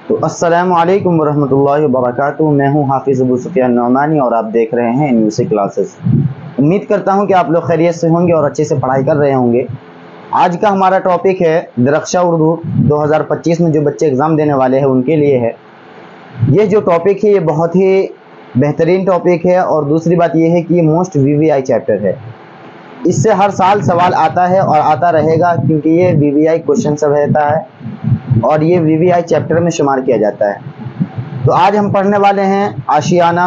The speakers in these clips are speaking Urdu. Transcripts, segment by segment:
تو السلام علیکم ورحمۃ اللہ وبرکاتہ۔ میں ہوں حافظ ابو سفیان نعمانی اور آپ دیکھ رہے ہیں NUC کلاسز۔ امید کرتا ہوں کہ آپ لوگ خیریت سے ہوں گے اور اچھے سے پڑھائی کر رہے ہوں گے۔ آج کا ہمارا ٹاپک ہے درخشاں اردو 2025 میں جو بچے ایگزام دینے والے ہیں ان کے لیے ہے۔ یہ جو ٹاپک ہے یہ بہت ہی بہترین ٹاپک ہے، اور دوسری بات یہ ہے کہ یہ موسٹ VVI چیپٹر ہے۔ اس سے ہر سال سوال آتا ہے اور آتا رہے گا، کیونکہ یہ VVI کوشچن سب رہتا ہے اور یہ VVI چیپٹر میں شمار کیا جاتا ہے۔ تو آج ہم پڑھنے والے ہیں آشیانہ،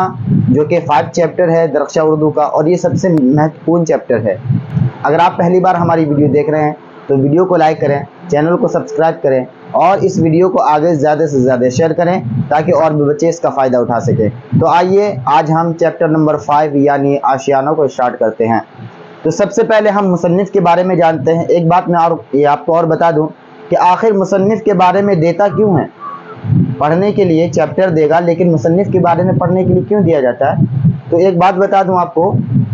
جو کہ 5 چیپٹر ہے درخشاں اردو کا، اور یہ سب سے مہتوپورن چیپٹر ہے۔ اگر آپ پہلی بار ہماری ویڈیو دیکھ رہے ہیں تو ویڈیو کو لائک کریں، چینل کو سبسکرائب کریں اور اس ویڈیو کو آگے زیادہ سے زیادہ شیئر کریں تاکہ اور بھی بچے اس کا فائدہ اٹھا سکیں۔ تو آئیے آج ہم چیپٹر نمبر 5 یعنی آشیانہ کو اسٹارٹ کرتے ہیں۔ تو سب سے پہلے ہم مصنف کے بارے میں جانتے ہیں۔ ایک بات میں آپ کو اور بتا دوں کہ آخر مصنف کے بارے میں دیتا کیوں ہے؟ پڑھنے کے لیے چیپٹر دے گا، لیکن مصنف کے بارے میں پڑھنے کے لیے کیوں دیا جاتا ہے؟ تو ایک بات بتا دوں آپ کو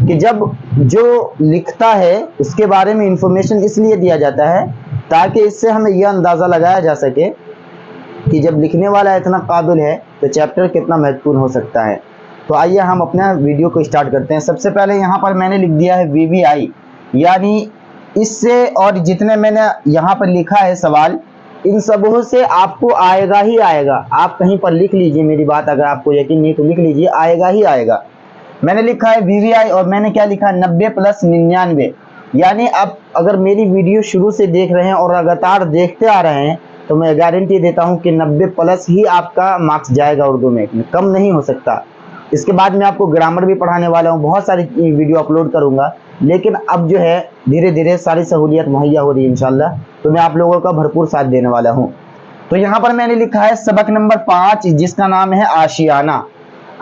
کہ جب جو لکھتا ہے اس کے بارے میں انفارمیشن اس لیے دیا جاتا ہے تاکہ اس سے ہمیں یہ اندازہ لگایا جا سکے کہ جب لکھنے والا اتنا قابل ہے تو چیپٹر کتنا مہتوپورن ہو سکتا ہے۔ تو آئیے ہم اپنا ویڈیو کو اسٹارٹ کرتے ہیں۔ سب سے پہلے یہاں پر میں نے لکھ دیا ہے VVI، یعنی اس سے اور جتنے میں نے یہاں پر لکھا ہے سوال، ان سبوں سے آپ کو آئے گا ہی آئے گا۔ آپ کہیں پر لکھ لیجئے میری بات، اگر آپ کو یقین نہیں تو لکھ لیجئے، آئے گا ہی آئے گا۔ میں نے لکھا ہے VVI اور میں نے کیا لکھا ہے 90+99، یعنی اب اگر میری ویڈیو شروع سے دیکھ رہے ہیں اور لگاتار دیکھتے آ رہے ہیں تو میں گارنٹی دیتا ہوں کہ 90+ ہی آپ کا مارکس جائے گا اردو میں، کم نہیں ہو سکتا۔ اس کے بعد میں آپ کو گرامر بھی پڑھانے والا ہوں، بہت ساری ویڈیو اپلوڈ کروں گا، لیکن اب جو ہے دھیرے دھیرے ساری سہولیت مہیا ہو رہی ہے انشاءاللہ، تو میں آپ لوگوں کا بھرپور ساتھ دینے والا ہوں۔ تو یہاں پر میں نے لکھا ہے سبق نمبر 5 جس کا نام ہے آشیانہ۔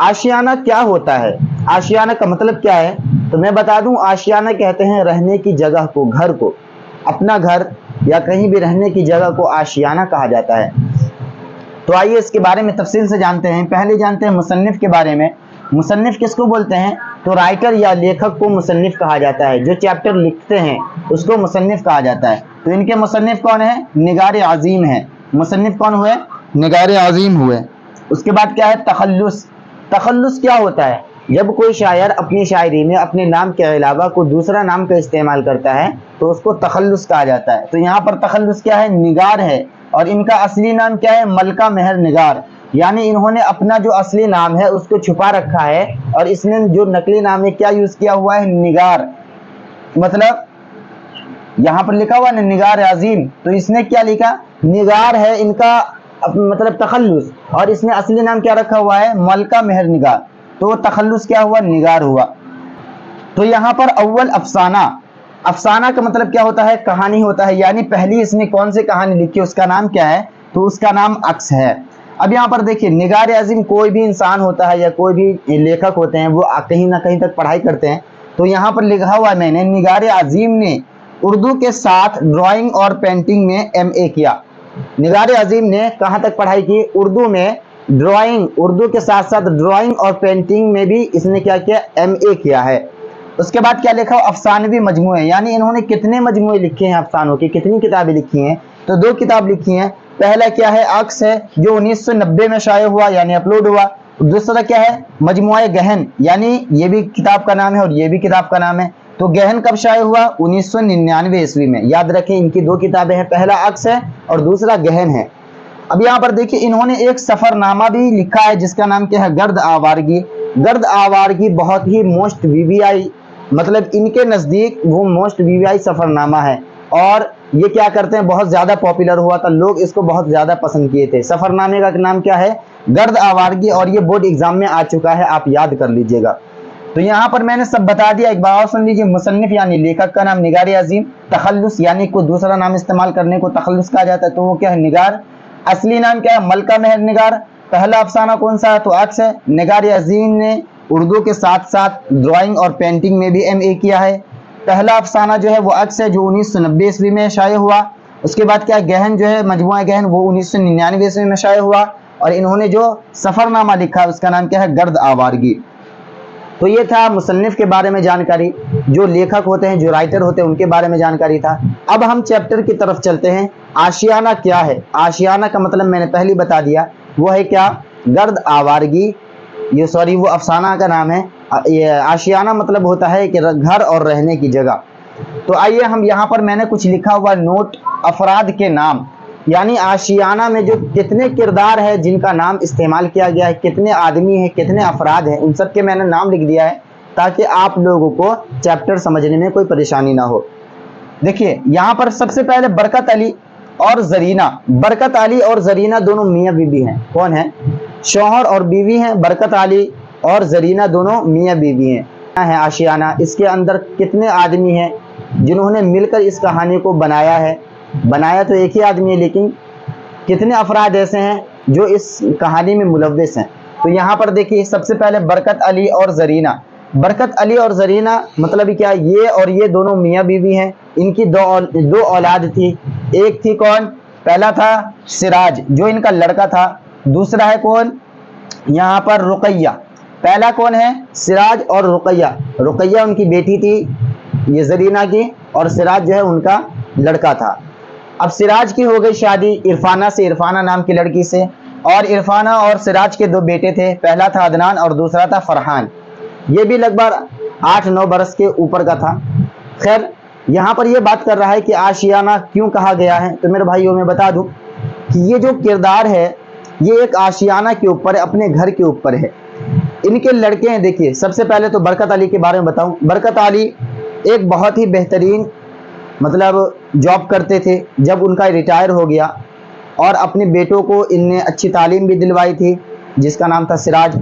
آشیانہ کیا ہوتا ہے؟ آشیانہ کا مطلب کیا ہے؟ تو میں بتا دوں، آشیانہ کہتے ہیں رہنے کی جگہ کو، گھر کو، اپنا گھر یا کہیں بھی رہنے کی جگہ کو آشیانہ کہا جاتا ہے۔ تو آئیے اس کے بارے میں تفصیل سے جانتے ہیں۔ پہلے جانتے ہیں مصنف کے بارے میں۔ مصنف کس کو بولتے ہیں؟ تو رائٹر یا لیکھک کو مصنف کہا جاتا ہے، جو چیپٹر لکھتے ہیں اس کو مصنف کہا جاتا ہے۔ تو ان کے مصنف کون ہیں؟ نگار عظیم ہیں۔ مصنف کون ہوئے؟ نگار عظیم ہوئے۔ اس کے بعد کیا ہے؟ تخلص۔ تخلص کیا ہوتا ہے؟ جب کوئی شاعر اپنی شاعری میں اپنے نام کے علاوہ کوئی دوسرا نام کا استعمال کرتا ہے تو اس کو تخلص کہا جاتا ہے۔ تو یہاں پر تخلص کیا ہے؟ نگار ہے، اور ان کا اصلی نام کیا ہے؟ ملکہ مہر نگار، یعنی انہوں نے اپنا جو اصلی نام ہے اس کو چھپا رکھا ہے اور اس نے جو نقلی نام ہے کیا یوز کیا ہوا ہے؟ نگار۔ مطلب یہاں پر لکھا ہوا ہے نگار عظیم، تو اس نے کیا لکھا؟ نگار ہے ان کا مطلب تخلص، اور اس نے اصلی نام کیا رکھا ہوا ہے؟ ملکہ مہر نگار، تو تخلص کیا ہوا؟ نگار ہوا۔ تو یہاں پر اول افسانہ۔ افسانہ کا مطلب کیا ہوتا ہے؟ کہانی ہوتا ہے، یعنی پہلی اس نے کون سی کہانی لکھی اس کا نام کیا ہے؟ تو اس کا نام عکس ہے۔ اب یہاں پر دیکھیے نگار عظیم کوئی بھی انسان ہوتا ہے یا کوئی بھی لیکھک ہوتے ہیں، وہ کہیں نہ کہیں تک پڑھائی کرتے ہیں۔ تو یہاں پر لکھا ہوا ہے میں نے نگار عظیم نے اردو کے ساتھ ڈرائنگ اور پینٹنگ میں MA کیا۔ نگار عظیم نے کہاں تک پڑھائی کی؟ اردو میں ڈرائنگ، اردو کے ساتھ ساتھ ڈرائنگ اور پینٹنگ میں بھی اس نے کیا کیا؟ MA کیا ہے۔ اس کے بعد کیا لکھا؟ افسانوی مجموعے، یعنی انہوں نے کتنے مجموعے لکھے ہیں افسانوں کے، کتنی کتابیں لکھی ہیں؟ تو 2 کتاب لکھی ہیں۔ پہلا کیا ہے؟ عکس ہے، جو 1990 میں شائع ہوا یعنی اپلوڈ ہوا۔ دوسرا کیا ہے؟ مجموعہ گہن، یعنی یہ بھی کتاب کا نام ہے اور یہ بھی کتاب کا نام ہے۔ تو گہن کب شائع ہوا؟ 1999 عیسوی میں۔ یاد رکھیں ان کی 2 کتابیں ہیں، پہلا عکس ہے اور دوسرا گہن ہے۔ اب یہاں پر دیکھیں انہوں نے ایک سفر نامہ بھی لکھا ہے جس کا نام کیا ہے؟ گرد آوارگی۔ گرد آوارگی بہت ہی موسٹ VVI، مطلب ان کے نزدیک وہ موسٹ VVI سفر نامہ ہے، اور یہ کیا کرتے ہیں؟ بہت زیادہ پاپولر ہوا تھا، لوگ اس کو بہت زیادہ پسند کیے تھے۔ سفر نامے کا نام کیا ہے؟ گرد آوارگی، اور یہ بورڈ ایگزام میں آ چکا ہے، آپ یاد کر لیجئے گا۔ تو یہاں پر میں نے سب بتا دیا، ایک بار اور سن لیجئے۔ مصنف یعنی لیکھک کا نام نگار عظیم۔ تخلص یعنی کوئی دوسرا نام استعمال کرنے کو تخلص کہا جاتا ہے، تو وہ کیا ہے؟ نگار۔ اصلی نام کیا ہے؟ ملکہ مہر نگار۔ پہلا افسانہ کون سا ہے؟ تو عکس ہے۔ نگار عظیم نے اردو کے ساتھ ساتھ ڈرائنگ اور پینٹنگ میں بھی MA کیا ہے۔ پہلا افسانہ جو ہے وہ عکس ہے، جو 1990 عیسوی میں شائع ہوا۔ اس کے بعد کیا گہن جو ہے مجموعہ گہن، وہ 1999 عیسوی میں شائع ہوا، اور انہوں نے جو سفر نامہ لکھا اس کا نام کیا ہے؟ گرد آوارگی۔ تو یہ تھا مصنف کے بارے میں جانکاری، جو لیکھک ہوتے ہیں، جو رائٹر ہوتے ہیں، ان کے بارے میں جانکاری تھا۔ اب ہم چیپٹر کی طرف چلتے ہیں۔ آشیانہ کیا ہے؟ آشیانہ کا مطلب میں نے پہلے بتا دیا، وہ ہے کیا؟ گرد آوارگی، وہ افسانہ کا نام ہے۔ یہ آشیانہ مطلب ہوتا ہے کہ گھر اور رہنے کی جگہ۔ تو آئیے ہم یہاں پر میں نے کچھ لکھا ہوا نوٹ، افراد کے نام، یعنی آشیانہ میں جو کتنے کردار ہے جن کا نام استعمال کیا گیا ہے، کتنے آدمی ہیں، کتنے افراد ہیں، ان سب کے میں نے نام لکھ دیا ہے تاکہ آپ لوگوں کو چیپٹر سمجھنے میں کوئی پریشانی نہ ہو۔ دیکھیے یہاں پر سب سے پہلے برکت علی اور زرینہ۔ برکت علی اور زرینہ دونوں میاں بیوی ہیں۔ کون ہیں؟ شوہر اور بیوی ہیں۔ برکت علی اور زرینہ دونوں میاں بیوی ہیں۔ آشیانہ، اس کے اندر کتنے آدمی ہیں جنہوں نے مل کر اس کہانی کو بنایا ہے؟ بنایا تو ایک ہی آدمی ہے، لیکن کتنے افراد ایسے ہیں جو اس کہانی میں ملوث ہیں؟ تو یہاں پر دیکھیے سب سے پہلے برکت علی اور زرینہ۔ برکت علی اور زرینہ مطلب کیا؟ یہ اور یہ دونوں میاں بیوی ہیں۔ ان کی دو اولاد تھی۔ ایک تھی کون؟ پہلا تھا سراج، جو ان کا لڑکا تھا۔ دوسرا ہے کون؟ یہاں پر رقیہ۔ پہلا کون ہے؟ سراج اور رقیہ۔ رقیہ ان کی بیٹی تھی یہ زرینہ کی، اور سراج جو ہے ان کا لڑکا تھا۔ اب سراج کی ہو گئی شادی عرفانہ سے، عرفانہ نام کی لڑکی سے، اور عرفانہ اور سراج کے دو بیٹے تھے، پہلا تھا عدنان اور دوسرا تھا فرحان۔ یہ بھی لگ بھگ 8-9 برس کے اوپر کا تھا۔ خیر یہاں پر یہ بات کر رہا ہے کہ آشیانہ کیوں کہا گیا ہے، تو میرے بھائیوں میں بتا دوں کہ یہ جو کردار ہے یہ ایک آشیانہ کے اوپر ہے، اپنے گھر کے اوپر ہے۔ ان کے لڑکے ہیں، دیکھیے سب سے پہلے تو برکت علی کے بارے میں بتاؤں۔ برکت علی ایک بہت ہی بہترین مطلب جاب کرتے تھے۔ جب ان کا ریٹائر ہو گیا اور اپنے بیٹوں کو ان نے اچھی تعلیم بھی دلوائی تھی جس کا نام تھا سراج،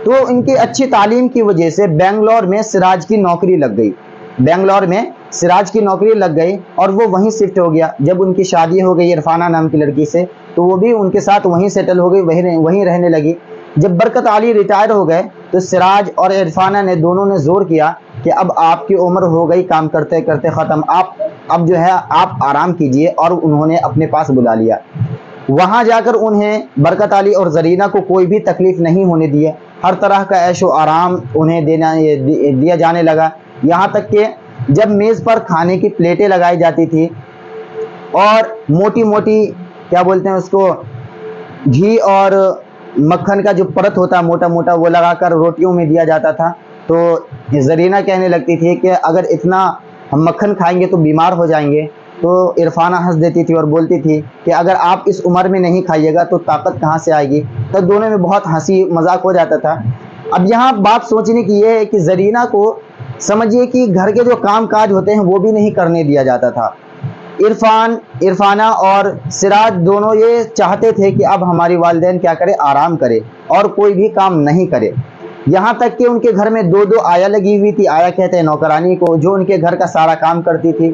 تو ان کی اچھی تعلیم کی وجہ سے بنگلور میں سراج کی نوکری لگ گئی۔ بنگلور میں سراج کی نوکری لگ گئی اور وہ وہیں شفٹ ہو گیا۔ جب ان کی شادی ہو گئی عرفانہ نام کی لڑکی سے، تو وہ بھی ان کے ساتھ وہیں سیٹل ہو گئی، وہیں رہنے لگی۔ جب برکت علی ریٹائر ہو گئے تو سراج اور عرفانہ نے دونوں نے زور کیا کہ اب آپ کی عمر ہو گئی کام کرتے کرتے ختم، اب جو ہے آپ آرام کیجئے، اور انہوں نے اپنے پاس بلا لیا۔ وہاں جا کر انہیں برکت علی اور زرینہ کو کوئی بھی تکلیف نہیں ہونے دی، ہر طرح کا عیش و آرام انہیں دیا جانے لگا۔ یہاں تک کہ جب میز پر کھانے کی پلیٹیں لگائی جاتی تھی اور موٹی موٹی کیا بولتے ہیں اس کو، گھی اور مکھن کا جو پرت ہوتا ہے موٹا موٹا، وہ لگا کر روٹیوں میں دیا جاتا تھا، تو زرینہ کہنے لگتی تھی کہ اگر اتنا ہم مکھن کھائیں گے تو بیمار ہو جائیں گے۔ تو عرفانہ ہنس دیتی تھی اور بولتی تھی کہ اگر آپ اس عمر میں نہیں کھائیے گا تو طاقت کہاں سے آئے گی؟ تو دونوں میں بہت ہنسی مذاق ہو جاتا تھا۔ اب یہاں بات سوچنے کی یہ ہے کہ زرینہ کو سمجھیے کہ گھر کے جو کام کاج ہوتے ہیں وہ بھی نہیں کرنے دیا جاتا تھا۔ عرفانہ اور سراج دونوں یہ چاہتے تھے کہ اب ہماری والدین کیا کرے؟ آرام کرے اور کوئی بھی کام نہیں کرے۔ یہاں تک کہ ان کے گھر میں دو آیا لگی ہوئی تھی، آیا کہتے ہیں نوکرانی کو، جو ان کے گھر کا سارا کام کرتی تھی۔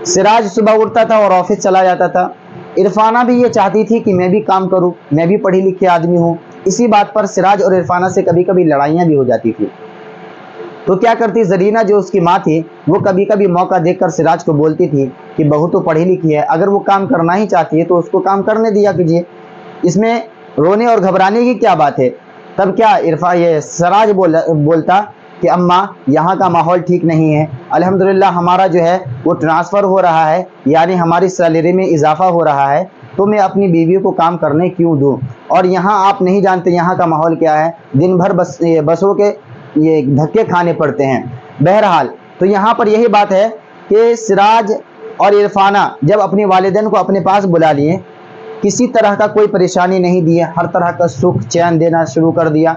سراج صبح اٹھتا تھا اور آفس چلا جاتا تھا۔ عرفانہ بھی یہ چاہتی تھی کہ میں بھی کام کروں، میں بھی پڑھی لکھی آدمی ہوں۔ اسی بات پر سراج اور عرفانہ سے کبھی کبھی لڑائیاں بھی ہو جاتی تھی۔ تو کیا کرتی زرینہ جو اس کی ماں تھی، وہ کبھی کبھی موقع دیکھ کر سراج کو بولتی تھی کہ بہو تو پڑھی لکھی ہے، اگر وہ کام کرنا ہی چاہتی ہے تو اس کو کام کرنے دیا کیجیے، اس میں رونے اور گھبرانے کی کیا بات ہے؟ تب کیا یہ سراج بولتا کہ اماں یہاں کا ماحول ٹھیک نہیں ہے، الحمدللہ ہمارا جو ہے وہ ٹرانسفر ہو رہا ہے، یعنی ہماری سیلری میں اضافہ ہو رہا ہے، تو میں اپنی بیوی کو کام کرنے کیوں دوں؟ اور یہاں آپ نہیں جانتے یہاں کا ماحول کیا ہے، دن بھر بسوں کے یہ دھکے کھانے پڑتے ہیں۔ بہرحال تو یہاں پر یہی بات ہے کہ سراج اور عرفانہ جب اپنی والدین کو اپنے پاس بلا لیے، کسی طرح کا کوئی پریشانی نہیں دی، ہر طرح کا سکھ چین دینا شروع کر دیا۔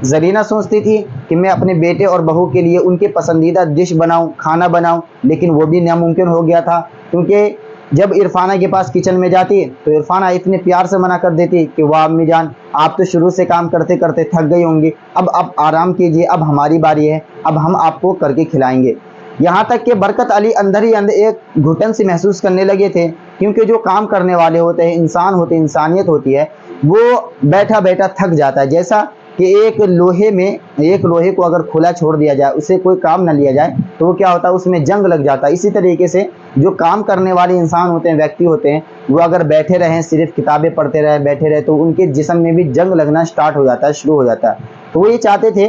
زرینہ سوچتی تھی کہ میں اپنے بیٹے اور بہو کے لیے ان کے پسندیدہ ڈش بناؤں، کھانا بناؤں، لیکن وہ بھی ناممکن ہو گیا تھا، کیونکہ جب عرفانہ کے پاس کچن میں جاتی تو عرفانہ اتنے پیار سے منع کر دیتی کہ واہ امی جان، آپ تو شروع سے کام کرتے کرتے تھک گئی ہوں گی، اب آرام کیجیے، اب ہماری باری ہے، اب ہم آپ کو کر کے کھلائیں گے۔ یہاں تک کہ برکت علی اندر ہی اندر ایک گھٹن سی محسوس کرنے لگے تھے، کیونکہ جو کام کرنے والے ہوتے ہیں، انسان ہوتے ہیں، انسانیت ہوتی ہے، وہ بیٹھا بیٹھا تھک جاتا ہے۔ جیسا کہ ایک لوہے کو اگر کھلا چھوڑ دیا جائے، اسے کوئی کام نہ لیا جائے تو وہ کیا ہوتا ہے؟ اس میں جنگ لگ جاتا ہے۔ اسی طریقے سے جو کام کرنے والے انسان ہوتے ہیں، ویکتی ہوتے ہیں، وہ اگر بیٹھے رہیں، صرف کتابیں پڑھتے رہے، بیٹھے رہے، تو ان کے جسم میں بھی جنگ لگنا سٹارٹ ہو جاتا ہے، شروع ہو جاتا ہے۔ تو وہ یہ چاہتے تھے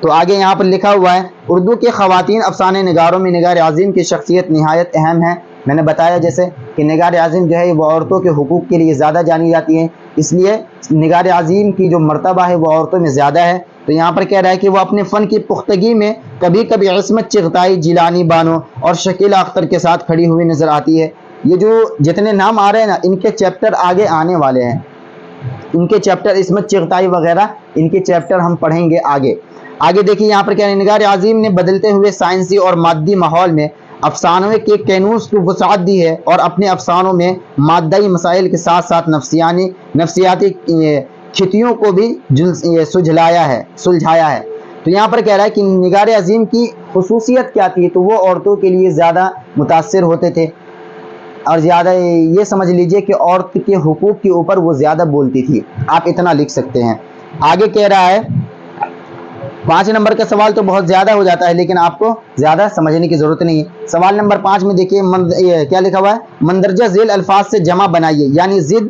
تو آگے یہاں پر لکھا ہوا ہے اردو کے خواتین افسانے نگاروں میں نگار عظیم کی شخصیت نہایت اہم ہے. میں نے بتایا جیسے کہ نگار عظیم جو ہے وہ عورتوں کے حقوق کے لیے زیادہ جانی جاتی ہیں، اس لیے نگار عظیم کی جو مرتبہ ہے وہ عورتوں میں زیادہ ہے. تو یہاں پر کہہ رہا ہے کہ وہ اپنے فن کی پختگی میں کبھی کبھی عصمت چغتائی، جیلانی بانو اور شکیلہ اختر کے ساتھ کھڑی ہوئی نظر آتی ہے. یہ جو جتنے نام آ رہے ہیں نا، ان کے چیپٹر آگے آنے والے ہیں، ان کے چیپٹر عصمت چغتائی وغیرہ ان کے چیپٹر ہم پڑھیں گے آگے. آگے دیکھیے یہاں پر کیا ہے، نگار عظیم نے بدلتے ہوئے سائنسی اور مادی ماحول میں افسانوں کے کینوس کو وسعت دی ہے اور اپنے افسانوں میں مادی مسائل کے ساتھ ساتھ نفسیاتی خطیوں کو بھی سلجھایا ہے. تو یہاں پر کہہ رہا ہے کہ نگار عظیم کی خصوصیت کیا تھی، تو وہ عورتوں کے لیے زیادہ متاثر ہوتے تھے اور زیادہ یہ سمجھ لیجئے کہ عورت کے حقوق کے اوپر وہ زیادہ بولتی تھی. آپ اتنا لکھ سکتے ہیں. آگے کہہ رہا ہے 5 نمبر کا سوال تو بہت زیادہ ہو جاتا ہے، لیکن آپ کو زیادہ سمجھنے کی ضرورت نہیں ہے. سوال نمبر 5 میں دیکھیے کیا لکھا ہوا ہے، مندرجہ ذیل الفاظ سے جمع بنائیے، یعنی ضد،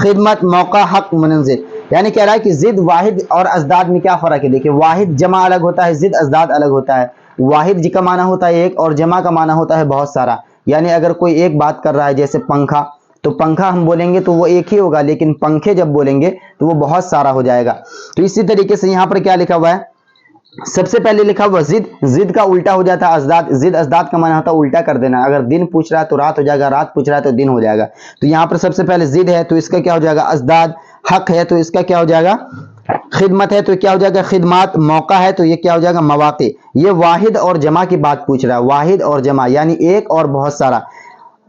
خدمت، موقع، حق، منزل. یعنی کہہ رہا ہے کہ ضد، واحد اور ازداد میں کیا فرق ہے. دیکھیے واحد جمع الگ ہوتا ہے، ضد ازداد الگ ہوتا ہے. واحد کا معنی ہوتا ہے ایک اور جمع کا معنی ہوتا ہے بہت سارا. یعنی اگر کوئی ایک بات کر رہا ہے جیسے پنکھا، تو پنکھا ہم بولیں گے تو وہ ایک ہی ہوگا، لیکن پنکھے جب بولیں گے تو وہ بہت سارا ہو جائے گا. تو اسی طریقے سے یہاں پر کیا لکھا ہوا ہے، سب سے پہلے لکھا ہوا ضد کا الٹا ہو جاتا ہے ازداد. ضد ازداد کا معنی ہوتا ہے الٹا کر دینا. اگر دن پوچھ رہا ہے تو رات ہو جائے گا، رات پوچھ رہا ہے تو دن ہو جائے گا. تو یہاں پر سب سے پہلے ضد ہے تو اس کا کیا ہو جائے گا ازداد. حق ہے تو اس کا کیا ہو جائے گا خدمت ہے تو کیا ہو جائے گا خدمات. موقع ہے تو یہ کیا ہو جائے گا مواقع. یہ واحد اور جمع کی بات پوچھ رہا ہے، واحد اور جمع یعنی ایک اور بہت سارا.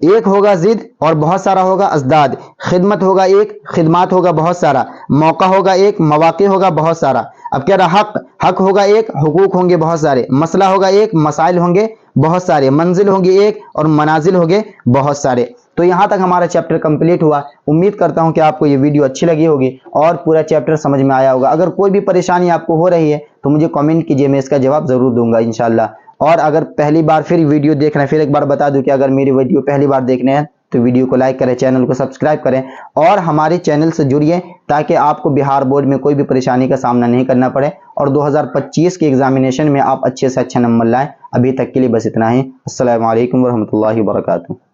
ایک ہوگا ضد اور بہت سارا ہوگا ازداد. خدمت ہوگا ایک، خدمات ہوگا بہت سارا. موقع ہوگا ایک، مواقع ہوگا بہت سارا. اب کہہ رہا حق ہوگا ایک، حقوق ہوں گے بہت سارے. مسئلہ ہوگا ایک، مسائل ہوں گے بہت سارے. منزل ہوں گے ایک اور منازل ہوں گے بہت سارے. تو یہاں تک ہمارا چیپٹر کمپلیٹ ہوا. امید کرتا ہوں کہ آپ کو یہ ویڈیو اچھی لگی ہوگی اور پورا چیپٹر سمجھ میں آیا ہوگا. اگر کوئی بھی پریشانی آپ کو ہو رہی ہے تو مجھے کامنٹ کیجئے، میں اس کا جواب ضرور دوں گا انشاءاللہ. اور اگر پہلی بار پھر ویڈیو دیکھ رہے ہیں، پھر ایک بار بتا دوں کہ اگر میری ویڈیو پہلی بار دیکھنے ہیں تو ویڈیو کو لائک کریں، چینل کو سبسکرائب کریں اور ہمارے چینل سے جڑیے تاکہ آپ کو بہار بورڈ میں کوئی بھی پریشانی کا سامنا نہیں کرنا پڑے اور 2025 کے ایگزامینیشن میں آپ اچھے سے اچھا نمبر لائیں. ابھی تک کے لیے بس اتنا ہی. السلام علیکم ورحمۃ اللہ وبرکاتہ.